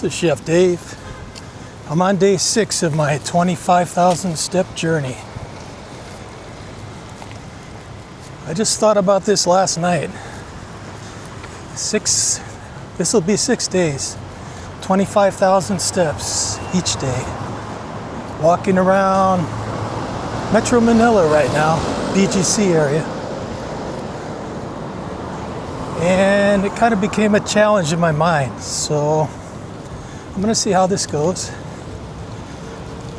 This is Chef Dave. I'm on day 6 of my 25,000 step journey. I just thought about this last night. This will be 6 days, 25,000 steps each day. Walking around Metro Manila right now, BGC area. And it kind of became a challenge in my mind. So I'm gonna see how this goes.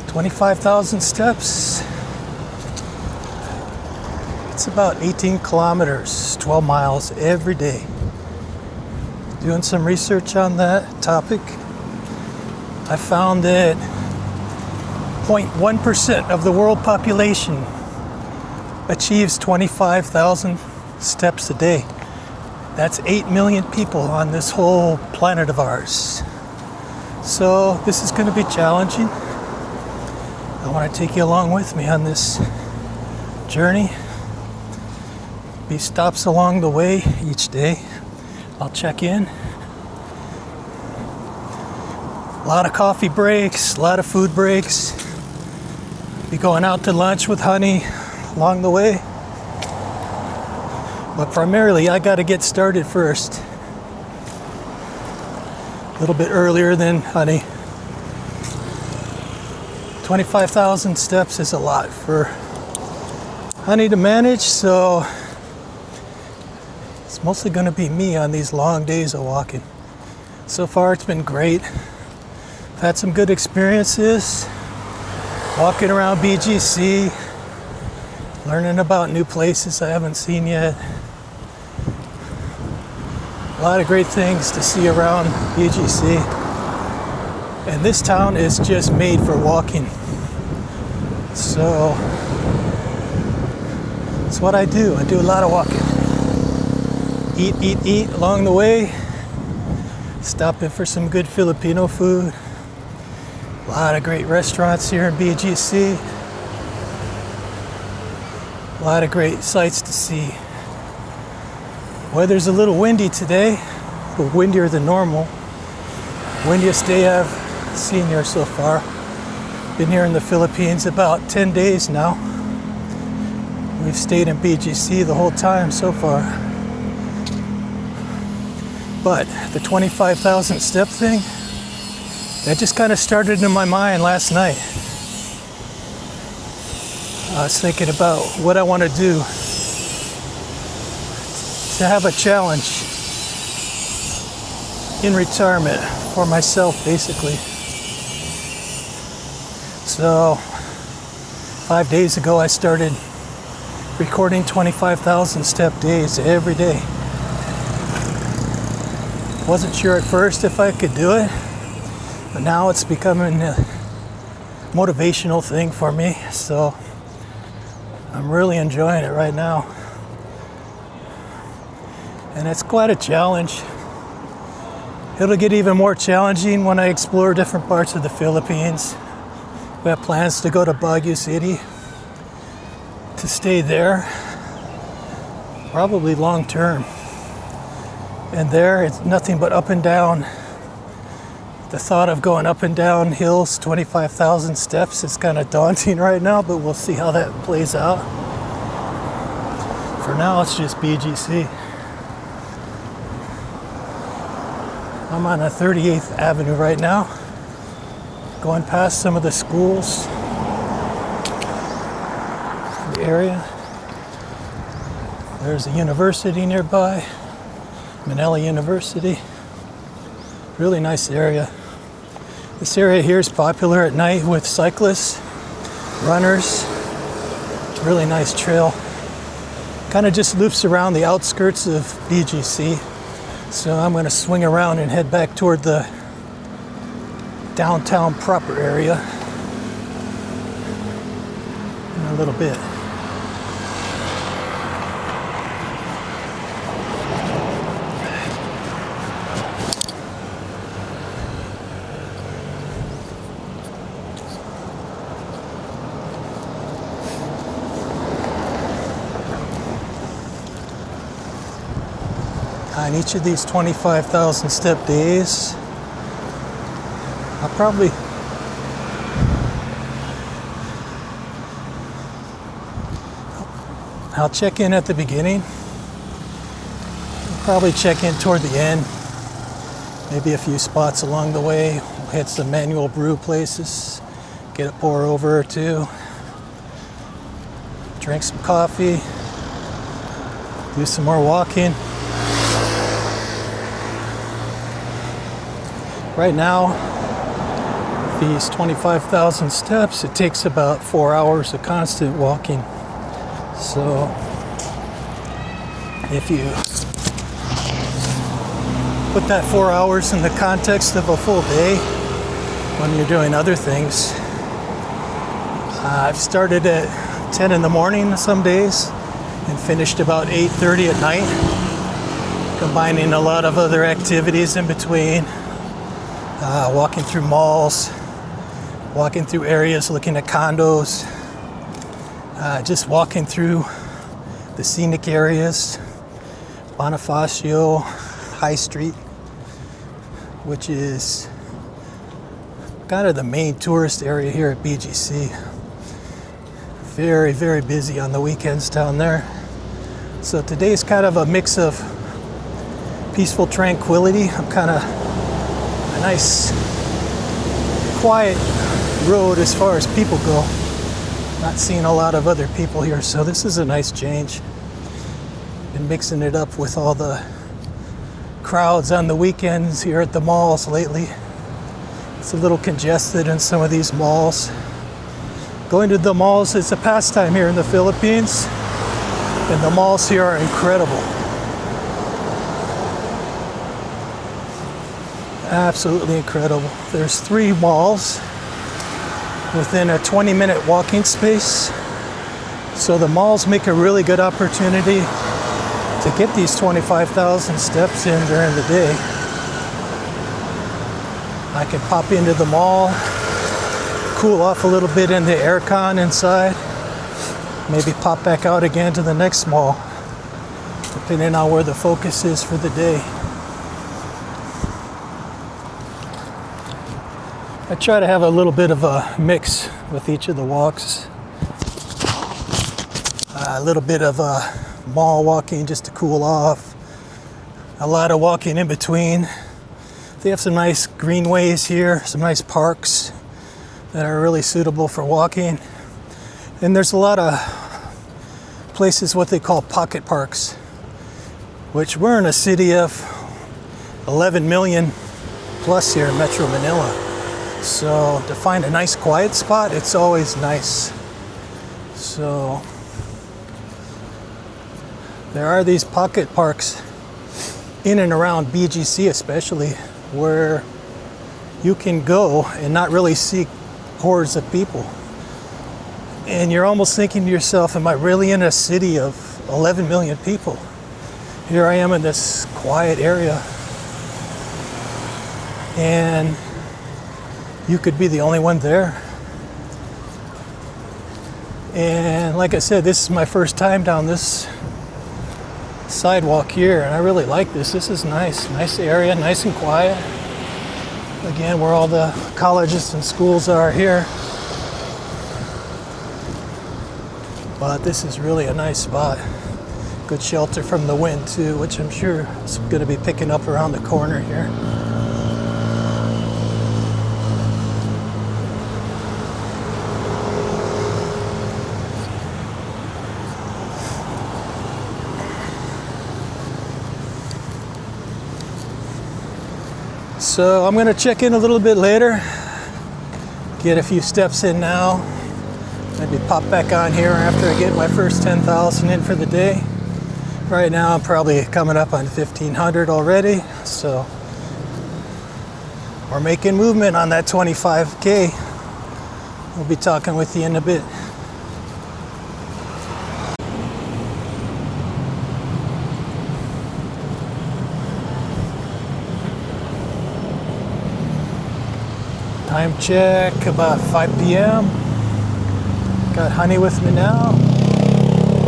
25,000 steps. It's about 18 kilometers, 12 miles every day. Doing some research on that topic, I found that 0.1% of the world population achieves 25,000 steps a day. That's 8 million people on this whole planet of ours. So this is going to be challenging. I want to take you along with me on this journey. Be stops along the way each day. I'll check in. A lot of coffee breaks, a lot of food breaks. Be going out to lunch with honey along the way. But primarily, I got to get started first. A little bit earlier than honey. 25,000 steps is a lot for honey to manage, so it's mostly going to be me on these long days of walking. So far, it's been great. I've had some good experiences walking around BGC, learning about new places I haven't seen yet. A lot of great things to see around BGC. And this town is just made for walking. So that's what I do. I do a lot of walking. Eat along the way. Stopping for some good Filipino food. A lot of great restaurants here in BGC. A lot of great sights to see. Weather's a little windy today, a little windier than normal. Windiest day I've seen here so far. Been here in the Philippines about 10 days now. We've stayed in BGC the whole time so far. But the 25,000 step thing, that just kind of started in my mind last night. I was thinking about what I want to do to have a challenge in retirement for myself, basically. So 5 days ago, I started recording 25,000 step days every day. Wasn't sure at first if I could do it, but now it's becoming a motivational thing for me. So I'm really enjoying it right now. And it's quite a challenge. It'll get even more challenging when I explore different parts of the Philippines. We have plans to go to Baguio City, to stay there, probably long term. And there, it's nothing but up and down. The thought of going up and down hills, 25,000 steps, is kind of daunting right now, but we'll see how that plays out. For now, it's just BGC. I'm on 38th Avenue right now, going past some of the schools in the area. There's a university nearby, Manila University. Really nice area. This area here is popular at night with cyclists, runners. Really nice trail. Kind of just loops around the outskirts of BGC. So I'm going to swing around and head back toward the downtown proper area in a little bit. On each of these 25,000 step days, I'll check in at the beginning. Probably check in toward the end. Maybe a few spots along the way. We'll hit some manual brew places. Get a pour over or two. Drink some coffee. Do some more walking. Right now, these 25,000 steps, it takes about 4 hours of constant walking. So if you put that 4 hours in the context of a full day when you're doing other things, I've started at 10 in the morning some days and finished about 8:30 at night, combining a lot of other activities in between, walking through malls, walking through areas, looking at condos, just walking through the scenic areas, Bonifacio High Street, which is kind of the main tourist area here at BGC. Very, very busy on the weekends down there. So today's kind of a mix of peaceful tranquility. I'm kind of a nice, quiet road as far as people go. Not seeing a lot of other people here, so this is a nice change. Been mixing it up with all the crowds on the weekends here at the malls lately. It's a little congested in some of these malls. Going to the malls is a pastime here in the Philippines, and the malls here are incredible. Absolutely incredible. There's 3 malls within a 20-minute walking space. So the malls make a really good opportunity to get these 25,000 steps in during the day. I can pop into the mall, cool off a little bit in the aircon inside, maybe pop back out again to the next mall, depending on where the focus is for the day. I try to have a little bit of a mix with each of the walks. A little bit of mall walking just to cool off. A lot of walking in between. They have some nice greenways here, some nice parks that are really suitable for walking. And there's a lot of places, what they call pocket parks, which we're in a city of 11 million plus here in Metro Manila. So to find a nice quiet spot, it's always nice. So there are these pocket parks in and around BGC especially, where you can go and not really see hordes of people. And you're almost thinking to yourself, am I really in a city of 11 million people? Here I am in this quiet area, and you could be the only one there. And like I said, this is my first time down this sidewalk here, and I really like this. This is nice. Nice area, nice and quiet. Again, where all the colleges and schools are here. But this is really a nice spot. Good shelter from the wind too, which I'm sure is going to be picking up around the corner here. So I'm going to check in a little bit later, get a few steps in now, maybe pop back on here after I get my first 10,000 in for the day. Right now I'm probably coming up on 1,500 already, so we're making movement on that 25K. We'll be talking with you in a bit. Time check, about 5 p.m. Got Honey with me now.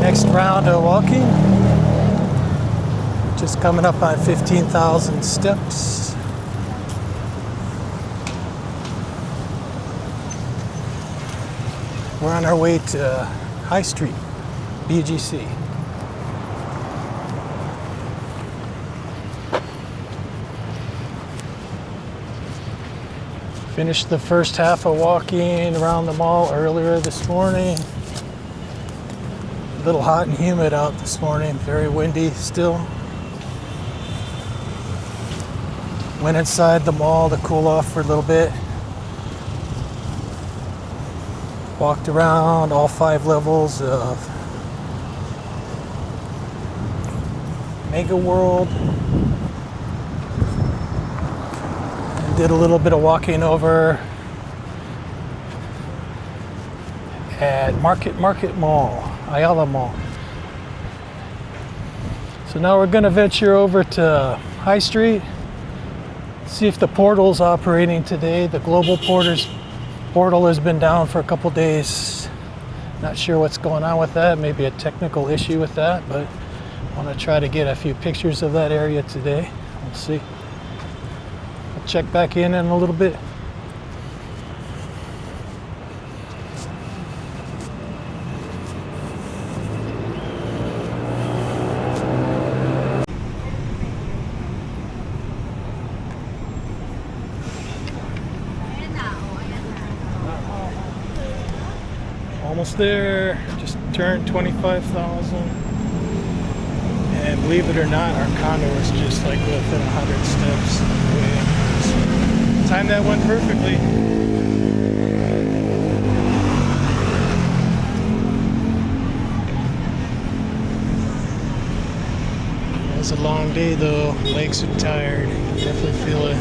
Next round of walking. Just coming up on 15,000 steps. We're on our way to High Street, BGC. Finished the first half of walking around the mall earlier this morning. A little hot and humid out this morning, very windy still. Went inside the mall to cool off for a little bit. Walked around all 5 levels of Mega World. And did a little bit of walking over at Market Mall, Ayala Mall. So now we're gonna venture over to High Street, see if the portal's operating today. The global portal has been down for a couple days. Not sure what's going on with that. Maybe a technical issue with that, but I want to try to get a few pictures of that area today. We'll see. I'll check back in a little bit. Almost there, just turned 25,000. And believe it or not, our condo is just like within 100 steps away. So, timed that one perfectly. It was a long day though, legs are tired, definitely feel it.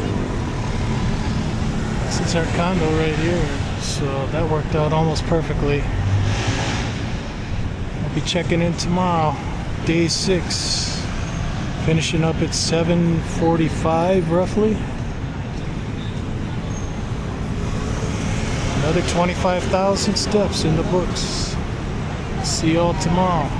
This is our condo right here, so that worked out almost perfectly. Be checking in tomorrow, day 6, finishing up at 7:45 roughly. Another 25,000 steps in the books. See y'all tomorrow.